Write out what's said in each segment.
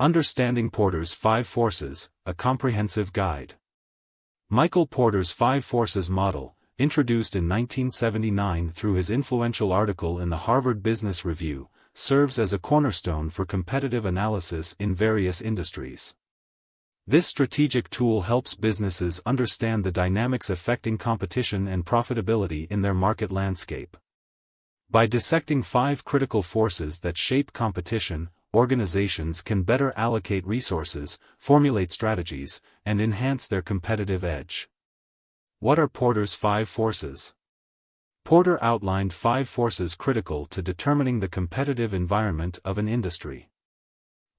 Understanding Porter's 5 Forces, a comprehensive guide. Michael Porter's 5 Forces model, introduced in 1979 through his influential article in the Harvard Business Review, serves as a cornerstone for competitive analysis in various industries. This strategic tool helps businesses understand the dynamics affecting competition and profitability in their market landscape. By dissecting 5 critical forces that shape competition, organizations can better allocate resources, formulate strategies, and enhance their competitive edge. What are Porter's 5 forces? Porter outlined 5 forces critical to determining the competitive environment of an industry.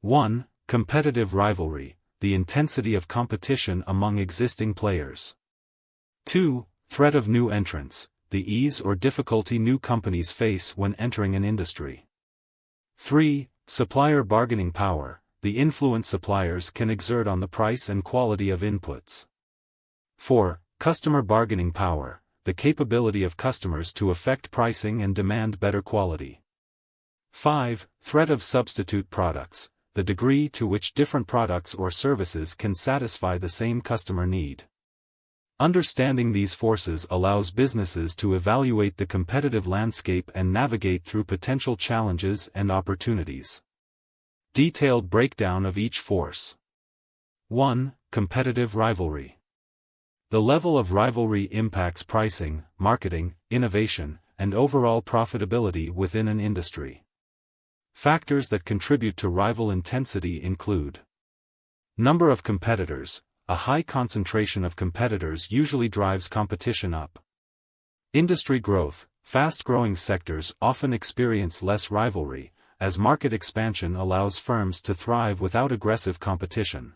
1. Competitive rivalry, the intensity of competition among existing players. 2. Threat of new entrants, the ease or difficulty new companies face when entering an industry. 3. Supplier bargaining power, the influence suppliers can exert on the price and quality of inputs. 4. Customer bargaining power, the capability of customers to affect pricing and demand better quality. 5. Threat of substitute products, the degree to which different products or services can satisfy the same customer need. Understanding these forces allows businesses to evaluate the competitive landscape and navigate through potential challenges and opportunities. Detailed breakdown of each force. 1. Competitive rivalry. The level of rivalry impacts pricing, marketing, innovation, and overall profitability within an industry. Factors that contribute to rival intensity include number of competitors. A high concentration of competitors usually drives competition up. Industry growth. Fast-growing sectors often experience less rivalry, as market expansion allows firms to thrive without aggressive competition.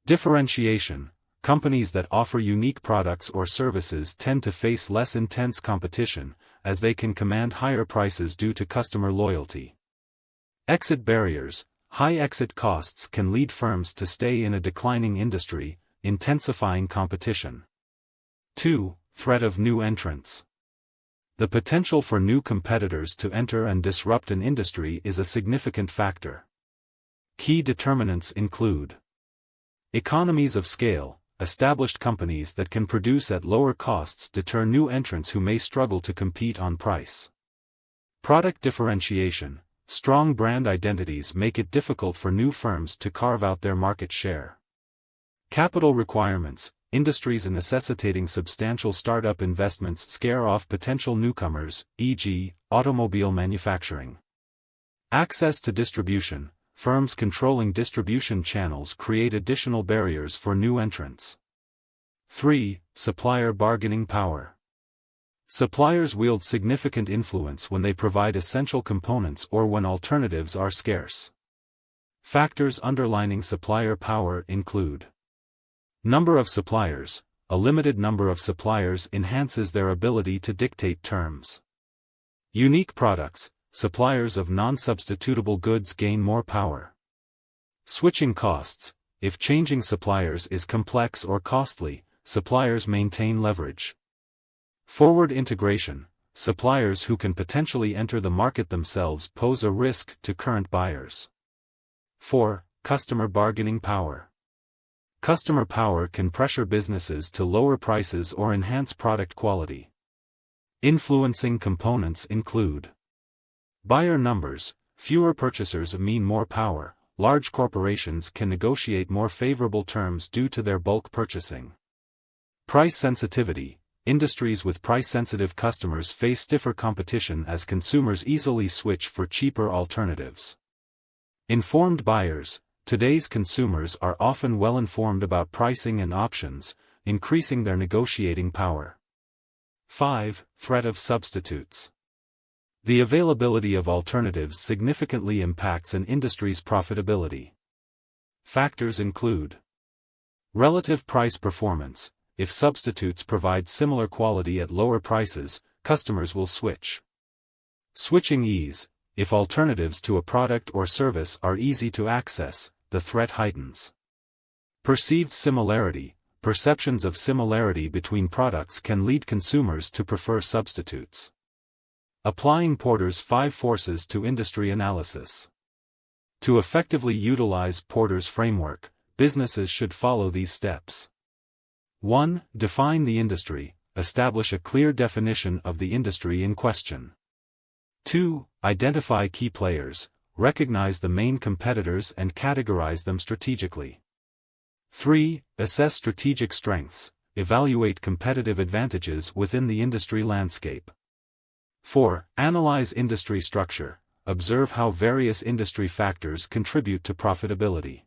Differentiation. Companies that offer unique products or services tend to face less intense competition, as they can command higher prices due to customer loyalty. Exit barriers. High exit costs can lead firms to stay in a declining industry, intensifying competition. 2. Threat of new entrants. The potential for new competitors to enter and disrupt an industry is a significant factor. Key determinants include economies of scale. Established companies that can produce at lower costs deter new entrants who may struggle to compete on price. Product differentiation. Strong brand identities make it difficult for new firms to carve out their market share. Capital requirements. Industries necessitating substantial startup investments scare off potential newcomers, e.g., automobile manufacturing. Access to distribution. Firms controlling distribution channels create additional barriers for new entrants. 3. Supplier bargaining power. Suppliers wield significant influence when they provide essential components or when alternatives are scarce. Factors underlining supplier power include number of suppliers. A limited number of suppliers enhances their ability to dictate terms. Unique products. Suppliers of non-substitutable goods gain more power. Switching costs. If changing suppliers is complex or costly, suppliers maintain leverage. Forward integration. Suppliers who can potentially enter the market themselves pose a risk to current buyers. 4. Customer bargaining power. Customer power can pressure businesses to lower prices or enhance product quality. Influencing components include buyer numbers. Fewer purchasers mean more power. Large corporations can negotiate more favorable terms due to their bulk purchasing. Price sensitivity. Industries with price-sensitive customers face stiffer competition as consumers easily switch for cheaper alternatives. Informed buyers. Today's consumers are often well-informed about pricing and options, increasing their negotiating power. 5. Threat of substitutes. The availability of alternatives significantly impacts an industry's profitability. Factors include relative price performance. If substitutes provide similar quality at lower prices, customers will switch. Switching ease. If alternatives to a product or service are easy to access, the threat heightens. Perceived similarity. Perceptions of similarity between products can lead consumers to prefer substitutes. Applying Porter's 5 forces to industry analysis. To effectively utilize Porter's framework, businesses should follow these steps. 1. Define the industry. Establish a clear definition of the industry in question. 2. Identify key players. Recognize the main competitors and categorize them strategically. 3. Assess strategic strengths. Evaluate competitive advantages within the industry landscape. 4. Analyze industry structure. Observe how various industry factors contribute to profitability.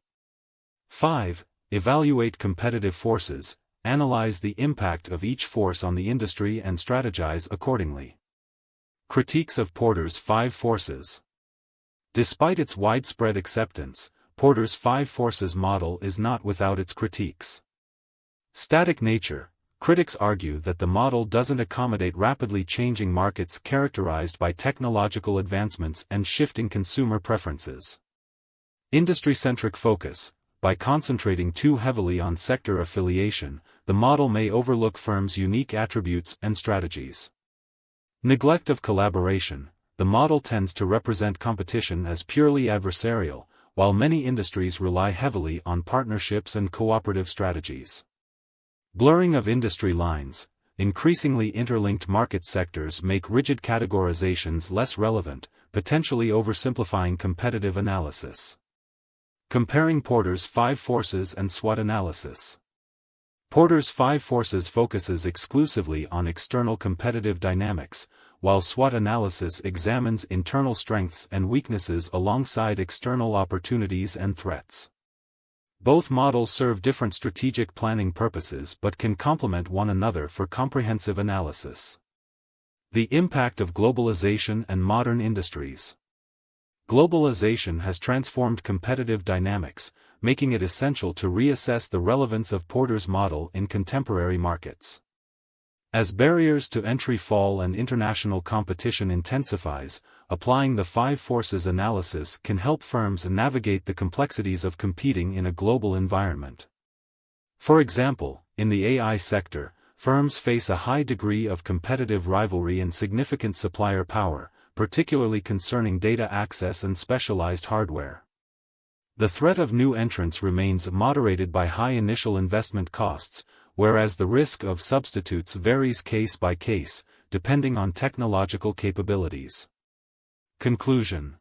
5. Evaluate competitive forces. Analyze the impact of each force on the industry and strategize accordingly. Critiques of Porter's 5 forces. Despite its widespread acceptance, Porter's 5 forces model is not without its critiques. Static nature. Critics argue that the model doesn't accommodate rapidly changing markets characterized by technological advancements and shifting consumer preferences. Industry-centric focus. By concentrating too heavily on sector affiliation, the model may overlook firms' unique attributes and strategies. Neglect of collaboration. The model tends to represent competition as purely adversarial, while many industries rely heavily on partnerships and cooperative strategies. Blurring of industry lines. Increasingly interlinked market sectors make rigid categorizations less relevant, potentially oversimplifying competitive analysis. Comparing Porter's 5 forces and SWOT analysis. Porter's 5 forces focuses exclusively on external competitive dynamics, while SWOT analysis examines internal strengths and weaknesses alongside external opportunities and threats. Both models serve different strategic planning purposes but can complement one another for comprehensive analysis. The impact of globalization and modern industries. Globalization has transformed competitive dynamics, making it essential to reassess the relevance of Porter's model in contemporary markets. As barriers to entry fall and international competition intensifies, applying the 5 forces analysis can help firms navigate the complexities of competing in a global environment. For example, in the AI sector, firms face a high degree of competitive rivalry and significant supplier power, particularly concerning data access and specialized hardware. The threat of new entrants remains moderated by high initial investment costs, whereas the risk of substitutes varies case by case, depending on technological capabilities. Conclusion.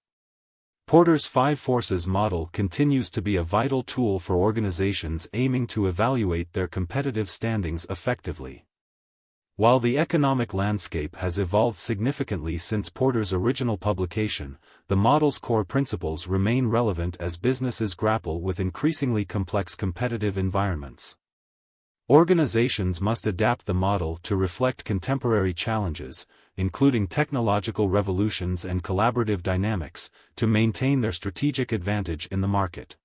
Porter's 5 forces model continues to be a vital tool for organizations aiming to evaluate their competitive standings effectively. While the economic landscape has evolved significantly since Porter's original publication, the model's core principles remain relevant as businesses grapple with increasingly complex competitive environments. Organizations must adapt the model to reflect contemporary challenges, including technological revolutions and collaborative dynamics, to maintain their strategic advantage in the market.